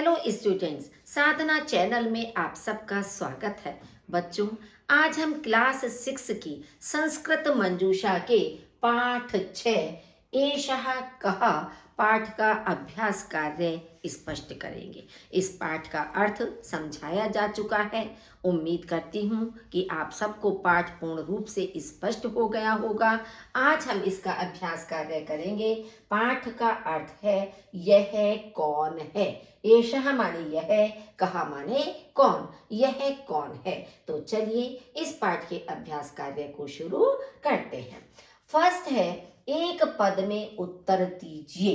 Hello students, साधना channel में आप सबका स्वागत है। बच्चों, आज हम क्लास 6 की संस्कृत मंजूषा के पाठ 6 एषः कः पाठ का अभ्यास कार्य स्पष्ट करेंगे। इस पाठ का अर्थ समझाया जा चुका है। उम्मीद करती हूँ कि आप सबको पाठ पूर्ण रूप से स्पष्ट हो गया होगा। आज हम इसका अभ्यास कार्य करेंगे। पाठ का अर्थ है यह कौन है। एषः माने यह, कहा माने कौन, यह कौन है। तो चलिए इस पाठ के अभ्यास कार्य को शुरू करते हैं। फर्स्ट है, एक पद में उत्तर दीजिए।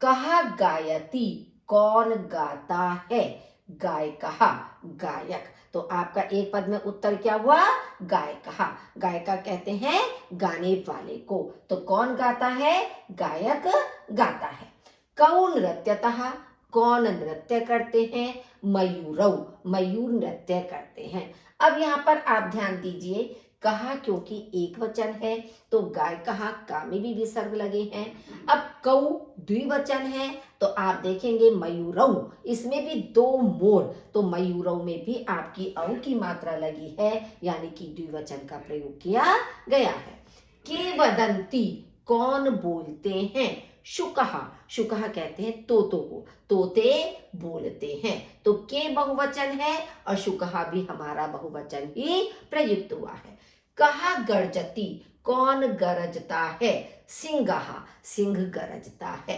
कहा गायती, कौन गाता है। गाय कहा, गायक। तो आपका एक पद में उत्तर क्या हुआ? गाय कहा। गायका कहते हैं गाने वाले को। तो कौन गाता है? गायक गाता है। कौ नृत्यतः, कौन नृत्य करते हैं। मयूरौ, मयूर नृत्य करते हैं। अब यहाँ पर आप ध्यान दीजिए, कहा क्योंकि एक वचन है तो गाय कहा का में भी विसर्ग लगे हैं। अब कौ द्विवचन है तो आप देखेंगे मयूरौ, इसमें भी दो मोर, तो मयूरौ में भी आपकी औ की मात्रा लगी है, यानी कि द्विवचन का प्रयोग किया गया है। के वदंती, कौन बोलते हैं। शुकः, शुकः कहते हैं तोतों को, तोते बोलते हैं। तो के बहुवचन है और शुकः भी हमारा बहुवचन ही प्रयुक्त हुआ है। कहा गर्जती, कौन गरजता है। सिंहः, सिंह गरजता है।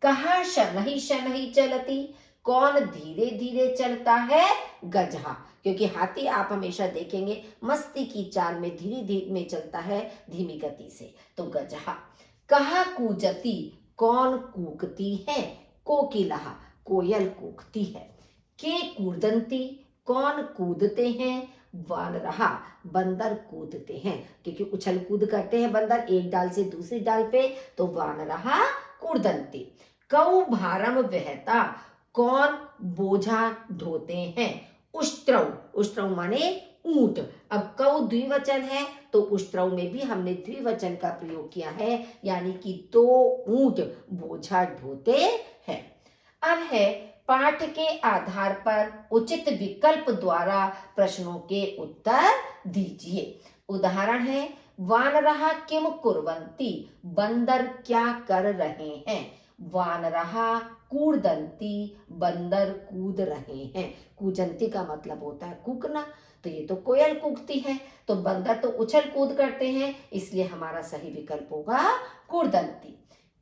कहा शनैः शनैः चलती, कौन धीरे धीरे चलता है। गजः, क्योंकि हाथी आप हमेशा देखेंगे मस्ती की चाल में धीरे धीरे में चलता है, धीमी गति से, तो गजः। कहा कूजती, कौन कूकती है। कोकिलः, कोयल कूकती है। के कूदंती, कौन कूदते हैं। वानरः, बंदर कूदते हैं, क्योंकि उछल कूद करते हैं बंदर एक डाल से दूसरी डाल पे, तो वानरः कूदंती। कौ भारम वहता, कौन बोझा ढोते हैं। उष्ट्रौ, उष्ट्रौ माने ऊंट। अब कौ द्विवचन है तो उष्ट्रौ में भी हमने द्विवचन का प्रयोग किया है, यानी कि दो ऊंट बोझा ढोते हैं। अब है, पाठ के आधार पर उचित विकल्प द्वारा प्रश्नों के उत्तर दीजिए। उदाहरण है, वानरः किम कुर्वन्ति, बंदर क्या कर रहे हैं। वानरः कूर्दन्ति, बंदर कूद रहे हैं। कूजंती का मतलब होता है कूकना, तो ये तो कोयल कूकती है, तो बंदर तो उछल कूद करते हैं, इसलिए हमारा सही विकल्प होगा कूर्दन्ति।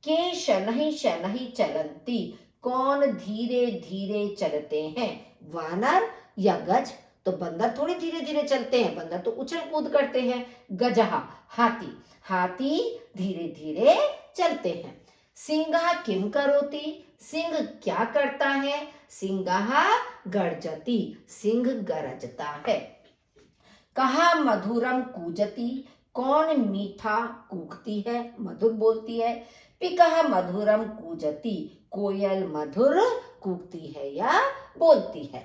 के शनैः शनैः चलन्ति, कौन धीरे धीरे चलते हैं। वानर या गज, तो बंदर थोड़ी धीरे धीरे चलते हैं, बंदर तो उछल कूद करते हैं। गजः, हाथी, हाथी धीरे धीरे चलते हैं। सिंहः किम करोति, सिंह क्या करता है। सिंहः गर्जति, सिंह गरजता है। कहा मधुरम कूजति, कौन मीठा कूकती है, मधुर बोलती है। पिकः मधुरम कूजति, कोयल मधुर कूकती है या बोलती है।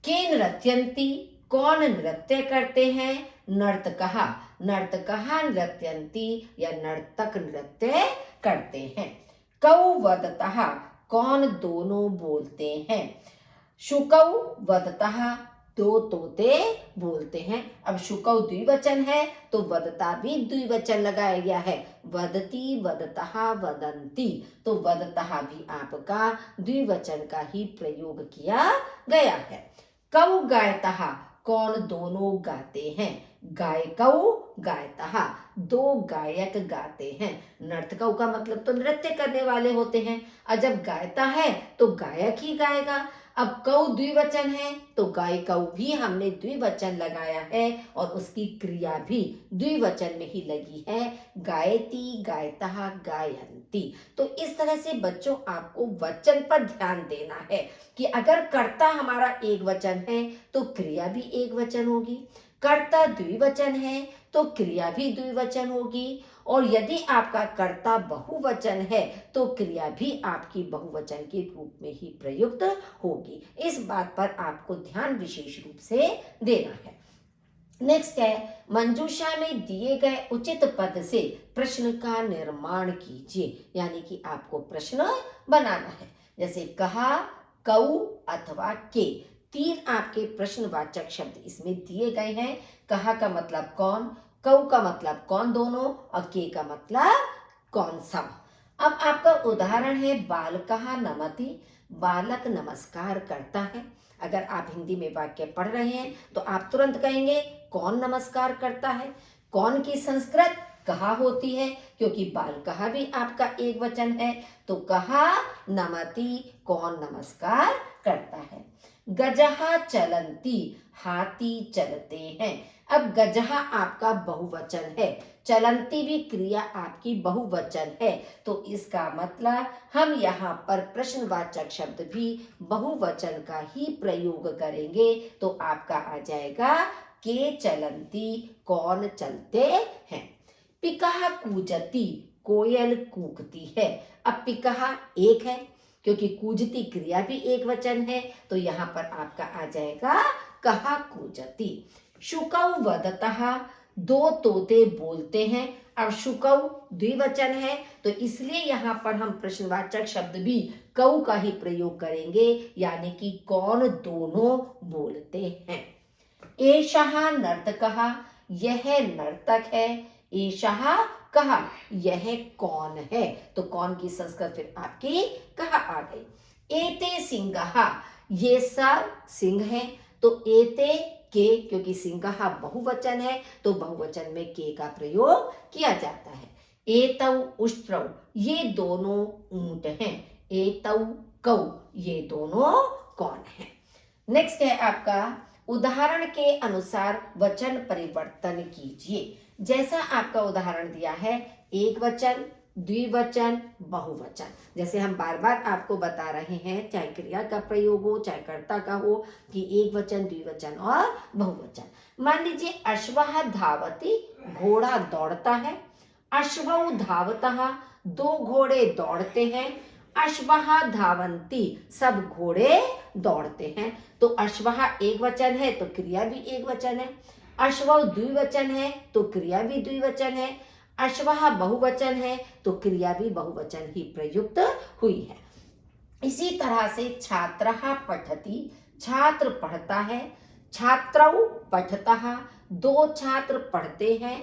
के नृत्यन्ति, कौन नृत्य करते हैं। नर्तकः, नर्तकः नृत्यन्ति या नर्तक नृत्य करते हैं। कौ वदतः, कौन दोनों बोलते हैं। शुकौ वदतः, दो तोते बोलते हैं। अब शुकौ द्विवचन है तो वदता भी द्विवचन लगाया गया है। वदती, वदतः, वदन्ति, तो वदतः भी आपका द्विवचन का ही प्रयोग किया गया है। कौ गायतः, कौन दोनों गाते हैं। गायकौ गायतः, दो गायक गाते हैं। नर्तकौ का मतलब तो नृत्य करने वाले होते हैं, और जब गायता है तो गायक ही गाएगा। अब कौ द्विवचन है तो गायकौ भी हमने द्विवचन लगाया है और उसकी क्रिया भी द्विवचन में ही लगी है। गायती, गायतः, गायन्ति। तो इस तरह से बच्चों आपको वचन पर ध्यान देना है कि अगर कर्ता हमारा एक वचन है तो क्रिया भी एक वचन होगी, कर्ता द्विवचन है तो क्रिया भी द्विवचन होगी, और यदि आपका कर्ता बहुवचन है तो क्रिया भी आपकी बहुवचन के रूप में ही प्रयुक्त होगी। इस बात पर आपको ध्यान विशेष रूप से देना है। नेक्स्ट है, मंजूषा में दिए गए उचित पद से प्रश्न का निर्माण कीजिए, यानी कि आपको प्रश्न बनाना है। जैसे कहा, कऊ अथवा के। तीन आपके प्रश्नवाचक शब्द इसमें दिए गए हैं। कहा का मतलब कौन, कऊ का मतलब कौन दोनों, और के का मतलब कौन सब। अब आपका उदाहरण है बाल कहा नमति, बालक नमस्कार करता है। अगर आप हिंदी में वाक्य पढ़ रहे हैं तो आप तुरंत कहेंगे कौन नमस्कार करता है। कौन की संस्कृत कहा होती है, क्योंकि बाल कहा भी आपका एक वचन है, तो कहा नमति कौन नमस्कार करता है। गजहा चलंती, हाथी चलते हैं। अब गजहा आपका बहुवचन है, चलंती भी क्रिया आपकी बहुवचन है, तो इसका मतलब हम यहाँ पर प्रश्नवाचक शब्द भी बहुवचन का ही प्रयोग करेंगे, तो आपका आ जाएगा के चलंती कौन चलते हैं। पिकहा कूजती, कोयल कूकती है। अब पिकहा एक है, क्योंकि कूजती क्रिया भी एक वचन है, तो यहाँ पर आपका आ जाएगा कहा कूजती। शुकौ वदतः, दो तोते बोलते हैं। अब शुकौ द्विवचन है, तो इसलिए यहाँ पर हम प्रश्नवाचक शब्द भी कऊ का ही प्रयोग करेंगे, यानी कि कौन दोनों बोलते हैं। एषः नर्तकः, यह नर्तक है। एषः कहा, यह कौन है, तो कौन की संस्कृत फिर आपकी कहा आ गई। एते सिंहः, ये सब सिंह हैं, तो एते के, क्योंकि सिंहः बहुवचन है तो बहुवचन में के का प्रयोग किया जाता है। एतौ उष्ट्रौ, ये दोनों ऊंट हैं। एतौ कौ, ये दोनों कौन है। नेक्स्ट है आपका उदाहरण के अनुसार वचन परिवर्तन कीजिए। जैसा आपका उदाहरण दिया है, एक वचन, द्विवचन, बहुवचन। जैसे हम बार बार आपको बता रहे हैं, चाहे क्रिया का प्रयोग हो चाहे कर्ता का हो, कि एक वचन, द्विवचन और बहुवचन। मान लीजिए अश्वः धावति, घोड़ा दौड़ता है। अश्वौ धावतः, दो घोड़े दौड़ते हैं। अश्वः धावन्ति, सब घोड़े दौड़ते हैं। तो अश्वः एक वचन है तो क्रिया भी एक वचन है। अश्वौ द्विवचन है तो क्रिया भी द्विवचन है। अश्वः बहुवचन है तो क्रिया भी बहुवचन ही प्रयुक्त हुई है। इसी तरह से छात्रः पठति, छात्र पढ़ता है। छात्रौ पठतः, दो छात्र पढ़ते हैं।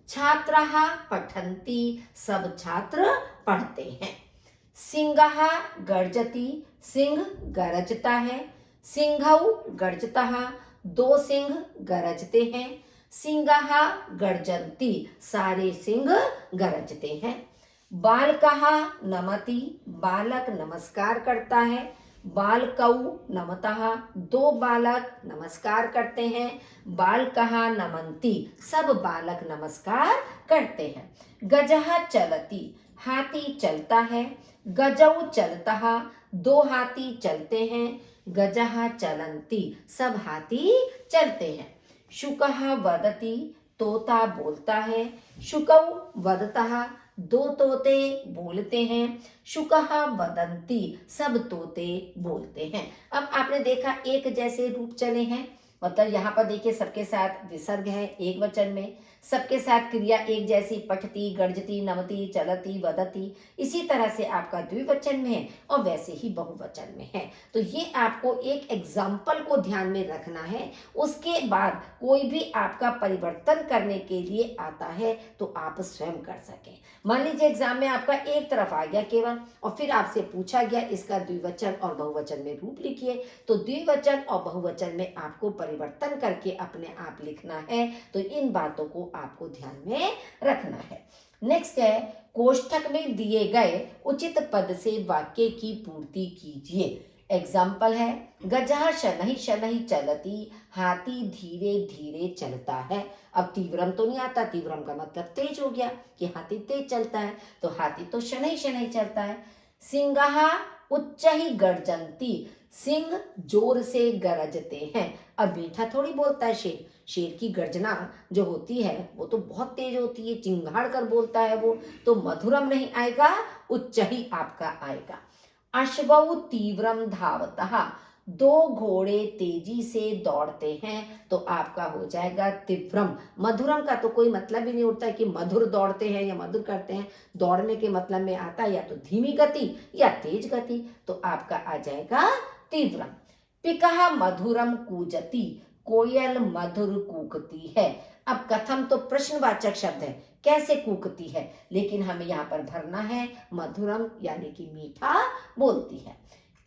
छात्राः पठन्ति, सब छात्र पढ़ते हैं। सिंहः गर्जति, सिंह गरजता है। सिंहौ गर्जतः, दो सिंह गरजते हैं। सिंहः गर्जन्ति, सारे सिंह गरजते हैं। बालकः नमति, बालक नमस्कार करता है। बालकौ नमतः, दो बालक नमस्कार करते हैं। बालकः नमन्ति, सब बालक नमस्कार करते हैं। गजः चलति, हाथी चलता है। गजौ चलतः, दो हाथी चलते हैं। गजः चलन्ति, सब हाथी चलते हैं। शुकः वदति, तोता बोलता है। शुकौ वदतः, दो तोते बोलते हैं। शुकः वदन्ति, सब तोते बोलते हैं। अब आपने देखा एक जैसे रूप चले हैं, मतलब यहाँ पर देखिए सबके साथ विसर्ग है एक वचन में, सबके साथ क्रिया एक जैसी, पठती, गर्जती, नमती, चलती, वदती। इसी तरह से आपका द्विवचन में है और वैसे ही बहुवचन में है। तो ये आपको एक एग्जाम्पल को ध्यान में रखना है। उसके बाद कोई भी आपका परिवर्तन करने के लिए आता है तो आप स्वयं कर सकें। मान लीजिए एग्जाम में आपका एक तरफ आ गया केवल, और फिर आपसे पूछा गया इसका द्विवचन और बहुवचन में रूप लिखिए, तो द्विवचन और बहुवचन में आपको परिवर्तन करके अपने आप लिखना है। तो इन बातों को आपको ध्यान में रखना है। नेक्स्ट है कोष्ठक में दिए गए उचित पद से वाक्य की पूर्ति कीजिए। एग्जाम्पल है गजः शनैः शनैः चलति, हाथी धीरे धीरे चलता है। अब तीव्रम तो नहीं आता, तीव्रम का मतलब तेज हो गया कि हाथी तेज चलता है, तो हाथी तो शनैः शनैः चलता है। सिंहः उच्चैः गर्जन्ति, सिंह जोर से गरजते हैं। अब मीठा थोड़ी बोलता है शेर, शेर की गर्जना जो होती है वो तो बहुत तेज होती है, चिंगाड़ कर बोलता है वो, तो मधुरम नहीं आएगा, उच्च ही आपका आएगा। अश्वौ तीव्रम धावतः, दो घोड़े तेजी से दौड़ते हैं, तो आपका हो जाएगा तीव्रम। मधुरम का तो कोई मतलब ही नहीं उठता है कि मधुर दौड़ते हैं या मधुर करते हैं। दौड़ने के मतलब में आता है या तो धीमी गति या तेज गति, तो आपका आ जाएगा तीव्रम। पिकः मधुरम कूजति, कोयल मधुर कूकती है। अब कथम तो प्रश्नवाचक शब्द है, कैसे कूकती है, लेकिन हमें यहाँ पर भरना है मधुरम यानी कि मीठा बोलती है।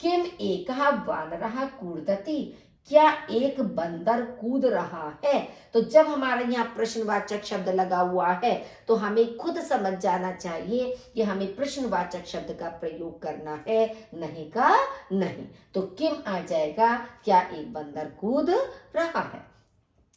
किम एकः वानरः कूर्दति, क्या एक बंदर कूद रहा है। तो जब हमारा यहाँ प्रश्नवाचक शब्द लगा हुआ है तो हमें खुद समझ जाना चाहिए कि हमें प्रश्नवाचक शब्द का प्रयोग करना है, नहीं का नहीं। तो किम आ जाएगा, क्या एक बंदर कूद रहा है।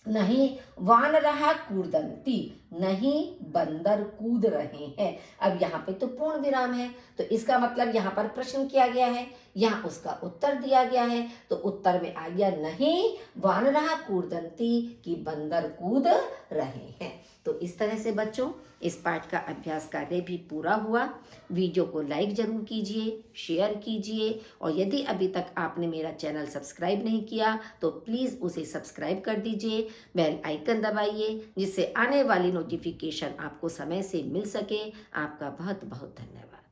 नहीं वानरः कूर्दन्ति, नहीं बंदर कूद रहे हैं। अब यहाँ पे तो पूर्ण विराम है, तो इसका मतलब यहाँ पर प्रश्न किया गया है, यहाँ उसका उत्तर दिया गया है, तो उत्तर में आ गया नहीं वानरः कूर्दन्ति, कि बंदर कूद रहे हैं। तो इस तरह से बच्चों इस पाठ का अभ्यास कार्य भी पूरा हुआ। वीडियो को लाइक जरूर कीजिए, शेयर कीजिए, और यदि अभी तक आपने मेरा चैनल सब्सक्राइब नहीं किया तो प्लीज़ उसे सब्सक्राइब कर दीजिए, बेल आइकन दबाइए, जिससे आने वाली नोटिफिकेशन आपको समय से मिल सके। आपका बहुत बहुत धन्यवाद।